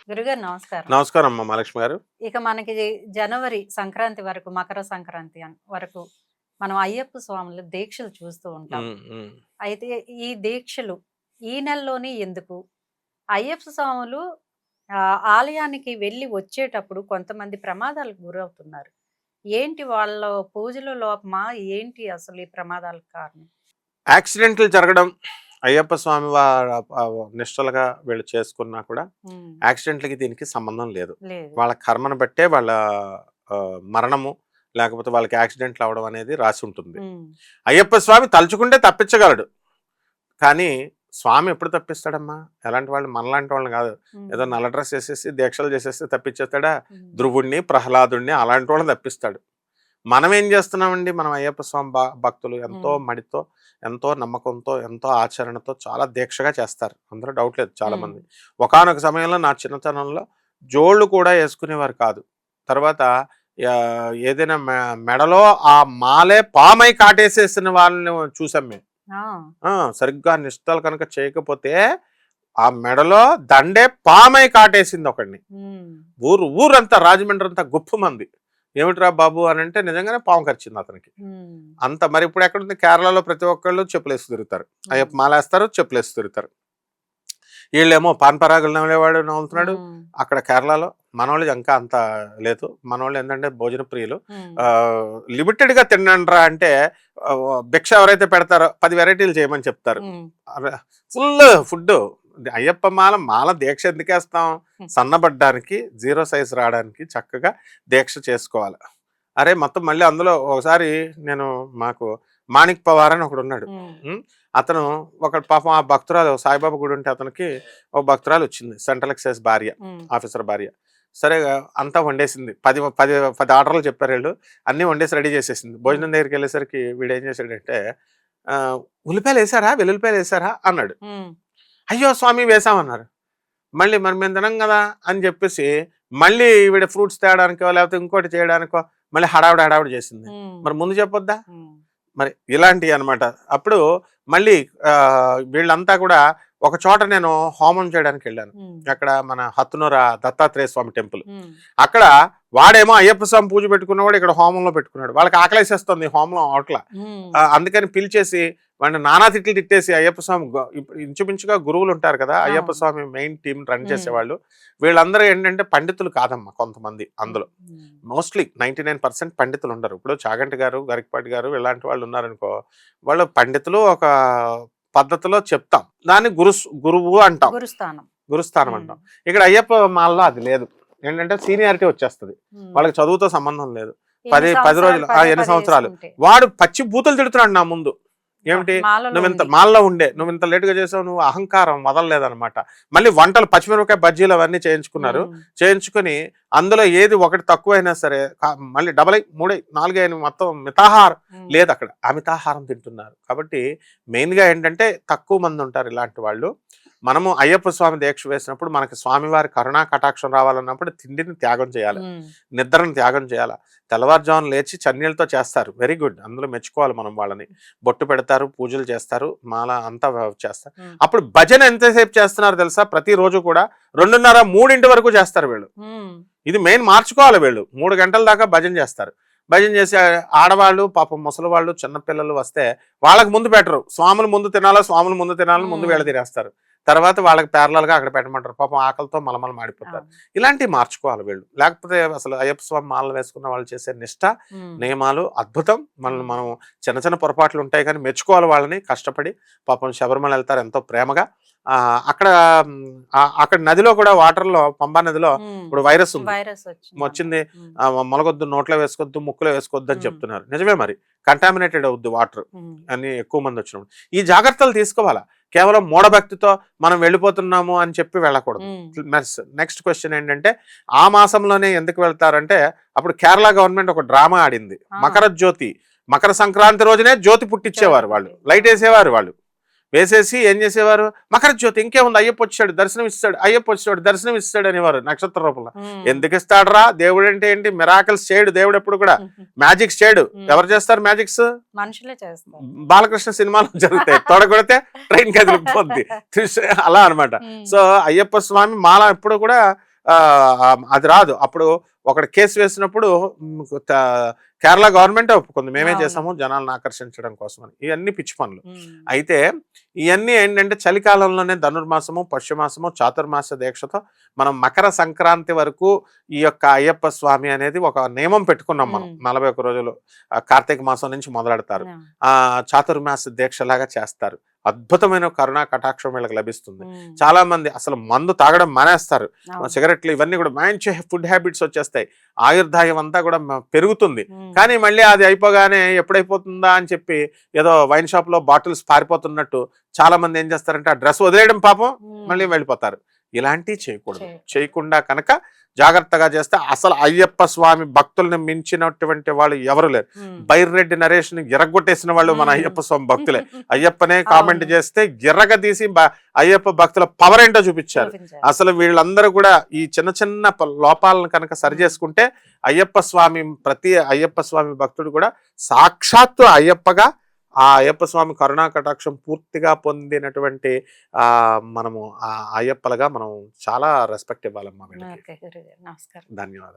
గురుగారు నమస్కారం. నమస్కారం అమ్మ మహాలక్ష్మి గారు. ఇక మనకి జనవరి సంక్రాంతి వరకు, మకర సంక్రాంతి వరకు మనం అయ్యప్ప స్వాముల దీక్షలు చూస్తూ ఉంటాం. అయితే ఈ దీక్షలు ఈ నెలలోనే ఎందుకు? అయ్యప్ప స్వాములు ఆలయానికి వెళ్ళి వచ్చేటప్పుడు కొంతమంది ప్రమాదాలకు గురవుతున్నారు. ఏంటి వాళ్ళ పూజలో లోపమా? ఏంటి అసలు ఈ ప్రమాదాలకు కారణం? యాక్సిడెంట్లు జరగడం అయ్యప్ప స్వామి నిష్టలుగా వీళ్ళు చేసుకున్నా కూడా యాక్సిడెంట్లకి దీనికి సంబంధం లేదు. వాళ్ళ కర్మను బట్టే వాళ్ళ మరణము లేకపోతే వాళ్ళకి యాక్సిడెంట్లు అవడం అనేది రాసి ఉంటుంది. అయ్యప్ప స్వామి తలుచుకుంటే తప్పించగలడు, కానీ స్వామి ఎప్పుడు తప్పిస్తాడమ్మా? ఎలాంటి వాళ్ళు మనలాంటి వాళ్ళని కాదు. ఏదో నల్ల డ్రెస్ వేసేసి దీక్షలు చేసేసి తప్పించేస్తాడా? ధ్రువుడిని, ప్రహ్లాదుడిని అలాంటి వాళ్ళని తప్పిస్తాడు. మనం ఏం చేస్తున్నామండి? మనం అయ్యప్ప స్వామి భక్తులు ఎంతో మడితో, ఎంతో నమ్మకంతో, ఎంతో ఆచరణతో చాలా దీక్షగా చేస్తారు. అందరూ డౌట్ లేదు. చాలా మంది ఒకానొక సమయంలో నా చిన్నతనంలో జోళ్ళు కూడా వేసుకునేవారు కాదు. తర్వాత ఏదైనా మెడలో ఆ మాలే పామై కాటేసేసిన వాళ్ళని చూసాం మేము. సరిగ్గా నిష్ఠలు కనుక చేయకపోతే ఆ మెడలో దండే పామై కాటేసింది ఒకడిని. ఊరంతా రాజమండ్రి అంతా గుప్పు మంది. ఏమిట్రా బాబు అని అంటే నిజంగానే పాము కరిచింది అతనికి. అంత మరి ఇప్పుడు ఎక్కడుంది? కేరళలో ప్రతి ఒక్కళ్ళు చెప్పులేసి తిరుగుతారు, అయ్యప్ప మాలేస్తారు, చెప్పులేసి తిరుగుతారు. వీళ్ళేమో పాన్పరాగులు నవ్వులేవాడు నవ్వుతున్నాడు. అక్కడ కేరళలో మనోళ్ళు ఇంకా అంత లేదు. మనోళ్ళు ఏంటంటే భోజన ప్రియులు. లిమిటెడ్ గా తినండ్రా అంటే భిక్ష ఎవరైతే పెడతారో 10 వెరైటీలు చేయమని చెప్తారు. Full food. అయ్యప్ప మాల దీక్ష ఎందుకు వేస్తాం? సన్నబడ్డానికి, 0 సైజ్ రావడానికి చక్కగా దీక్ష చేసుకోవాలి. అరే మొత్తం మళ్ళీ అందులో ఒకసారి నేను మాకు మాణిక్ పవార్ అని ఒకడు ఉన్నాడు. అతను ఒక పాపం ఆ భక్తురాలు సాయిబాబా గుడి ఉంటే అతనికి ఒక భక్తురాలు వచ్చింది, సెంట్రల్ ఎక్సైజ్ భార్య, ఆఫీసర్ భార్య. సరే అంతా వండేసింది. 10 ఆర్డర్లు చెప్పారు వీళ్ళు, అన్నీ వండేసి రెడీ చేసేసింది. భోజనం దగ్గరికి వెళ్ళేసరికి వీడు ఏం చేశాడంటే, ఉల్లిపాయలు వేసారా, వెల్లుల్లిపాయలు వేసారా అన్నాడు. అయ్యో స్వామి వేసామన్నారు. మళ్ళీ మరి మేము తినం కదా అని చెప్పేసి మళ్ళీ ఈవిడ ఫ్రూట్స్ తేయడానికో లేకపోతే ఇంకోటి చేయడానికో మళ్ళీ హడావుడి చేసింది. మరి ముందు చెప్పొద్దా? మరి ఇలాంటివి అనమాట. అప్పుడు మళ్ళీ వీళ్ళంతా కూడా ఒక చోట నేను హోమం చేయడానికి వెళ్ళాను. అక్కడ మన హత్తునూర దత్తాత్రేయ స్వామి టెంపుల్. అక్కడ వాడేమో అయ్యప్ప స్వామి పూజ పెట్టుకున్నవాడు ఇక్కడ హోమంలో పెట్టుకున్నాడు. వాళ్ళకి ఆకలేసేస్తుంది హోమంలో అవట్ల. అందుకని పిలిచేసి వాడిని నానా తిట్లు తిట్టేసి, అయ్యప్ప స్వామి ఇంచుమించుగా గురువులు ఉంటారు కదా, అయ్యప్ప స్వామి మెయిన్ టీం రన్ చేసేవాళ్ళు, వీళ్ళందరూ ఏంటంటే పండితులు కాదమ్మా. కొంతమంది అందులో మోస్ట్లీ 99% పండితులు ఉండరు. ఇప్పుడు చాగంటి గారు, గరికపాటి గారు ఇలాంటి వాళ్ళు ఉన్నారనుకో, వాళ్ళు పండితులు ఒక పద్ధతిలో చెప్తాం, దాన్ని గురువు అంటాం, గురుస్థానం అంటాం. ఇక్కడ అయ్యప్ప మాల్లో అది లేదు. ఏంటంటే సీనియారిటీ వచ్చేస్తుంది, వాళ్ళకి చదువుతో సంబంధం లేదు. 10 రోజులు 8 సంవత్సరాలు వాడు పచ్చి బూతులు తిడుతున్నాడు నా ముందు. ఏమిటి? నువ్వు ఇంత మాల్లో ఉండే, నువ్వు ఇంత లేటుగా చేసావు, నువ్వు అహంకారం వదలలేదనమాట. మళ్ళీ వంటలు పచ్చిమిరపకాయ బజ్జీలు అవన్నీ చేయించుకున్నారు. చేయించుకుని అందులో ఏది ఒకటి తక్కువైనా సరే మళ్ళీ 2 3 4 మొత్తం మితాహారం లేదు అక్కడ, అమితాహారం తింటున్నారు. కాబట్టి మెయిన్గా ఏంటంటే తక్కువ మంది ఉంటారు ఇలాంటి వాళ్ళు. మనము అయ్యప్ప స్వామి దీక్ష వేసినప్పుడు మనకి స్వామివారి కరుణా కటాక్షం రావాలన్నప్పుడు తిండిని త్యాగం చేయాలి, నిద్రను త్యాగం చేయాలి. తెల్లవారుజామున లేచి చన్నీళ్ళతో చేస్తారు, వెరీ గుడ్, అందులో మెచ్చుకోవాలి మనం వాళ్ళని. బొట్టు పెడతారు, పూజలు చేస్తారు, మాల అంతా చేస్తారు. అప్పుడు భజన ఎంతసేపు చేస్తున్నారు తెలుసా? ప్రతిరోజు కూడా 2:30 3 వరకు చేస్తారు వీళ్ళు. ఇది మెయిన్ మార్చుకోవాలి. వీళ్ళు 3 గంటల దాకా భజన చేస్తారు. భజన చేసి ఆడవాళ్ళు పాపం ముసలి వాళ్ళు చిన్నపిల్లలు వస్తే వాళ్ళకి ముందు పెట్టరు. స్వాములు ముందు తినాలా, స్వాములు ముందు తినాలని ముందు వీళ్ళు తినేస్తారు. తర్వాత వాళ్ళకి ప్యారలల్గా అక్కడ పెట్టమంటారు. పాపం ఆకలితో మలమలు మాడిపోతారు. ఇలాంటివి మార్చుకోవాలి వీళ్ళు. లేకపోతే అసలు అయ్యప్ప స్వామి మాలలు వేసుకున్న వాళ్ళు చేసే నిష్ఠ, నియమాలు అద్భుతం. మనం చిన్న చిన్న పొరపాట్లు ఉంటాయి కానీ మెచ్చుకోవాలి వాళ్ళని. కష్టపడి పాపం శబరిమల వెళ్తారు ఎంతో ప్రేమగా. అక్కడ నదిలో కూడా, వాటర్లో, పంబా నదిలో ఇప్పుడు వైరస్ వచ్చింది. మొలగొద్దు, నోట్లో వేసుకోవద్దు, ముక్కులో వేసుకోవద్దు అని చెప్తున్నారు. నిజమే, మరి కంటామినేటెడ్ అవుద్ది వాటర్ అని ఎక్కువ మంది వచ్చినప్పుడు. ఈ జాగ్రత్తలు తీసుకోవాలా. కేవలం మూఢభక్తితో మనం వెళ్ళిపోతున్నాము అని చెప్పి వెళ్ళకూడదు. నెక్స్ట్ క్వశ్చన్ ఏంటంటే, ఆ మాసంలోనే ఎందుకు వెళ్తారంటే, అప్పుడు కేరళ గవర్నమెంట్ ఒక డ్రామా ఆడింది. మకర జ్యోతి, మకర సంక్రాంతి రోజునే జ్యోతి పుట్టించేవారు వాళ్ళు, లైట్ వేసేవారు వాళ్ళు. వేసేసి ఏం చేసేవారు, మకర జ్యోతి ఇంకేముంది, అయ్యప్ప వచ్చాడు దర్శనం ఇస్తాడు, అయ్యప్ప వచ్చాడు దర్శనం ఇస్తాడు అనేవారు నక్షత్ర రూపంలో. ఎందుకు ఇస్తాడు రా దేవుడు అంటే ఏంటి, మిరాకిల్స్ చేయడు దేవుడు ఎప్పుడు కూడా, మ్యాజిక్స్ చేయడు. ఎవరు చేస్తారు మ్యాజిక్స్? మనుషులే చేస్తారు. బాలకృష్ణ సినిమాలో జరుగుతాయి, తొడగొడితే ట్రైన్ కదిలిపోద్ది అలా అనమాట. సో అయ్యప్ప స్వామి మాల ఎప్పుడు కూడా అది రాదు. అప్పుడు ఒకటి కేసు వేసినప్పుడు కేరళ గవర్నమెంట్ ఒప్పుకుంది, మేమే చేసాము జనాలను ఆకర్షించడం కోసమని. ఇవన్నీ పిచ్చి పనులు. అయితే ఇవన్నీ ఏంటంటే చలికాలంలోనే ధనుర్మాసము, పశ్చిమాసము, చాతుర్మాస దీక్షతో మనం మకర సంక్రాంతి వరకు ఈ యొక్క అయ్యప్ప స్వామి అనేది ఒక నియమం పెట్టుకున్నాం మనం. 41 రోజులు కార్తీక మాసం నుంచి మొదలెడతారు, చాతుర్మాస దీక్షలాగా చేస్తారు. అద్భుతమైన కరుణా కటాక్షం వీళ్ళకి లభిస్తుంది. చాలా మంది అసలు మందు తాగడం మానేస్తారు, సిగరెట్లు ఇవన్నీ కూడా మంచి ఫుడ్ హ్యాబిట్స్ వచ్చేస్తాయి, ఆయుర్దాయం అంతా కూడా పెరుగుతుంది. కానీ మళ్ళీ అది అయిపోగానే ఎప్పుడైపోతుందా అని చెప్పి ఏదో వైన్ షాప్ లో బాటిల్స్ పారిపోతున్నట్టు చాలా మంది ఏం చేస్తారంటే ఆ డ్రెస్ వదిలేయడం పాపం, మళ్ళీ వెళ్ళిపోతారు. ఇలాంటివి చేయకూడదు. చేయకుండా కనుక జాగ్రత్తగా చేస్తే అసలు అయ్యప్ప స్వామి భక్తుల్ని మించినటువంటి వాళ్ళు ఎవరు లేరు. బైర్రెడ్డి నరేష్ ని ఎర్రగొట్టేసిన వాళ్ళు మన అయ్యప్ప స్వామి భక్తులే. అయ్యప్పనే కామెంట్ చేస్తే ఎర్రగ తీసి అయ్యప్ప భక్తుల పవర్ ఏంటో చూపించారు. అసలు వీళ్ళందరూ కూడా ఈ చిన్న చిన్న లోపాలను కనుక సరి చేసుకుంటే అయ్యప్ప స్వామి, ప్రతి అయ్యప్ప స్వామి భక్తుడు కూడా సాక్షాత్తు అయ్యప్పగా, ఆ అయ్యప్ప స్వామి కరుణా కటాక్షం పూర్తిగా పొందినటువంటి మనము ఆ అయ్యప్పలుగా మనం చాలా రెస్పెక్ట్ ఇవ్వాలమ్మా వీళ్ళకి. నమస్కారం. ధన్యవాదాలు.